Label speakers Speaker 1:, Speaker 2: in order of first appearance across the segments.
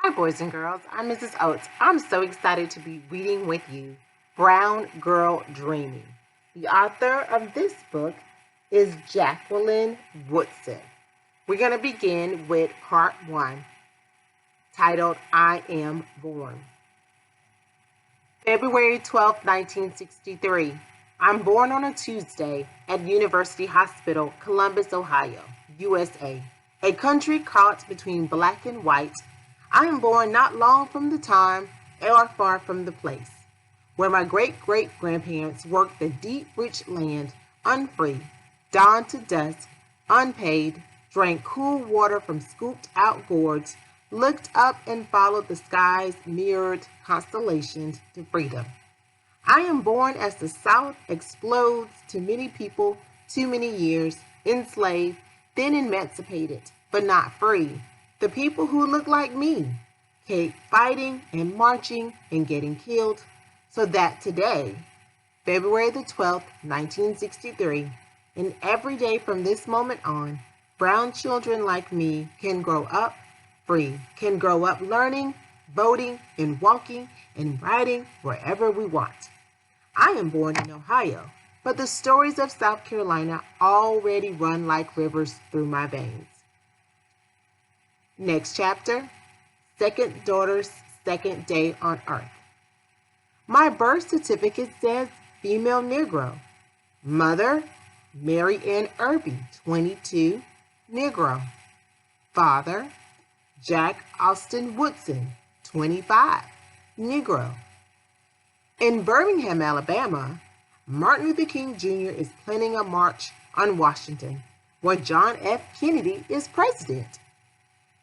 Speaker 1: Hi, boys and girls. I'm Mrs. Oates. I'm so excited to be reading with you Brown Girl Dreaming. The author of this book is Jacqueline Woodson. We're going to begin with part 1, titled I Am Born. February 12, 1963. I'm born on a Tuesday at University Hospital, Columbus, Ohio, USA, a country caught between black and white. I am born not long from the time or far from the place where my great-great-grandparents worked the deep, rich land, unfree, dawn to dusk, unpaid, drank cool water from scooped-out gourds, looked up and followed the sky's mirrored constellations to freedom. I am born as the South explodes to many people, too many years, enslaved, then emancipated, but not free. The people who look like me keep fighting and marching and getting killed, so that today, February the 12th, 1963, and every day from this moment on, brown children like me can grow up free, can grow up learning, voting, and walking and riding wherever we want. I am born in Ohio, but the stories of South Carolina already run like rivers through my veins. Next chapter, second daughter's second day on earth. My birth certificate says female Negro. Mother, Mary Ann Irby, 22, Negro. Father, Jack Austin Woodson, 25, Negro. In Birmingham, Alabama, Martin Luther King Jr. is planning a march on Washington, where John F. Kennedy is president.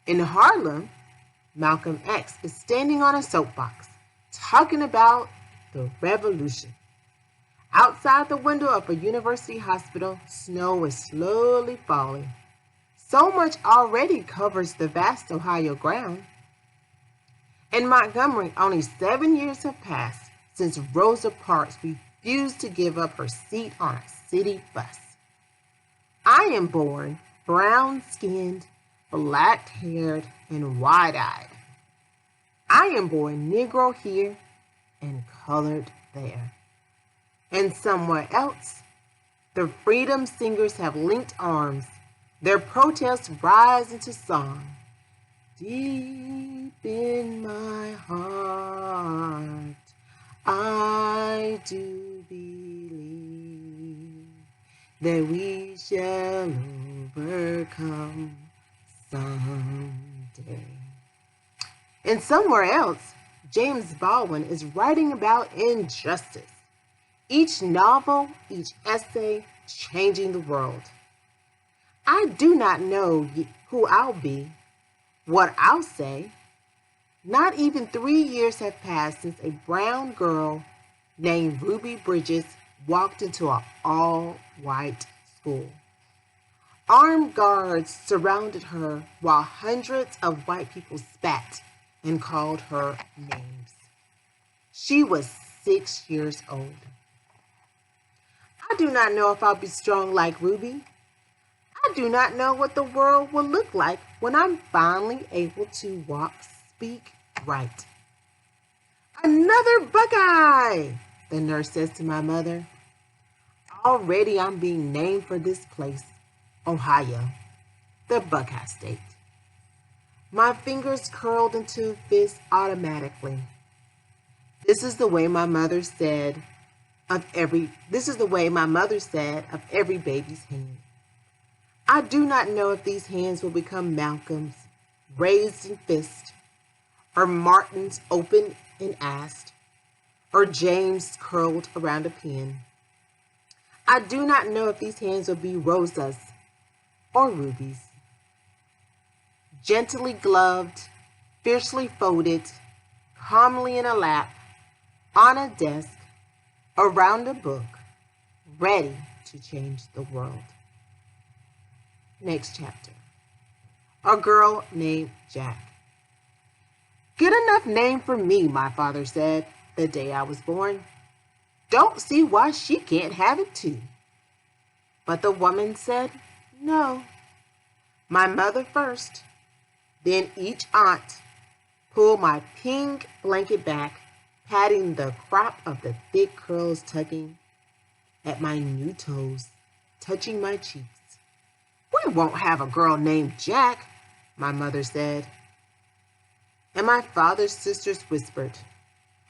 Speaker 1: In Harlem, Malcolm X is standing on a soapbox, talking about the revolution. Outside the window of a university hospital, snow is slowly falling. So much already covers the vast Ohio ground. In Montgomery, only 7 years have passed since Rosa Parks refused to give up her seat on a city bus. I am born brown-skinned, black-haired, and wide-eyed. I am born Negro here and colored there. And somewhere else, the freedom singers have linked arms. Their protests rise into song. Deep in my heart, I do believe that we shall overcome someday. And somewhere else, James Baldwin is writing about injustice. Each novel, each essay, changing the world. I do not know who I'll be, what I'll say. Not even 3 years have passed since a brown girl named Ruby Bridges walked into an all-white school. Armed guards surrounded her while hundreds of white people spat and called her names. She was 6 years old. I do not know if I'll be strong like Ruby. I do not know what the world will look like when I'm finally able to walk, speak, write. Another Buckeye, the nurse says to my mother. Already I'm being named for this place, Ohio, the Buckeye State. My fingers curled into a fist automatically. This is the way my mother said of every baby's hand. I do not know if these hands will become Malcolm's, raised in fist, or Martin's open and asked, or James curled around a pen. I do not know if these hands will be Rosa's or Ruby's. Gently gloved, fiercely folded, calmly in a lap, on a desk, around a book, ready to change the world. Next chapter. A girl named Jack. Good enough name for me, my father said the day I was born. Don't see why she can't have it too. But the woman said, no. My mother first, then each aunt, pulled my pink blanket back, patting the crop of the thick curls tugging at my new toes, touching my cheeks. "We won't have a girl named Jack," my mother said. And my father's sisters whispered,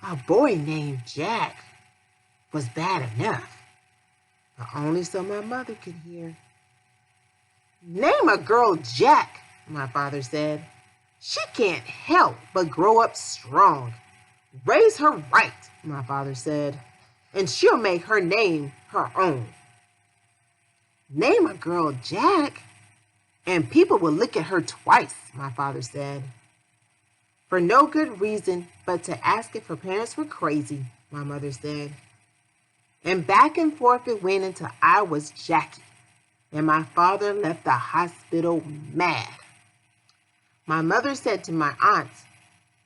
Speaker 1: "A boy named Jack" was bad enough, but only so my mother could hear. "Name a girl Jack," my father said. "She can't help but grow up strong. Raise her right," my father said, "and she'll make her name her own." "Name a girl Jack, and people will look at her twice," my father said. For no good reason but to ask if her parents were crazy, my mother said. And back and forth it went until I was Jackie, and my father left the hospital mad. My mother said to my aunts,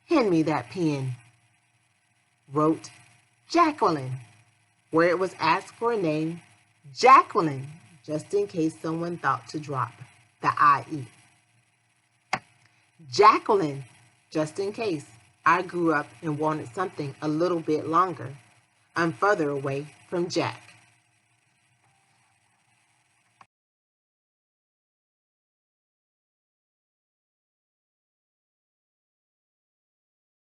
Speaker 1: "Hand me that pen." Wrote Jacqueline, where it was asked for a name, Jacqueline, just in case someone thought to drop the IE. Jacqueline, just in case I grew up and wanted something a little bit longer. I'm further away from Jack.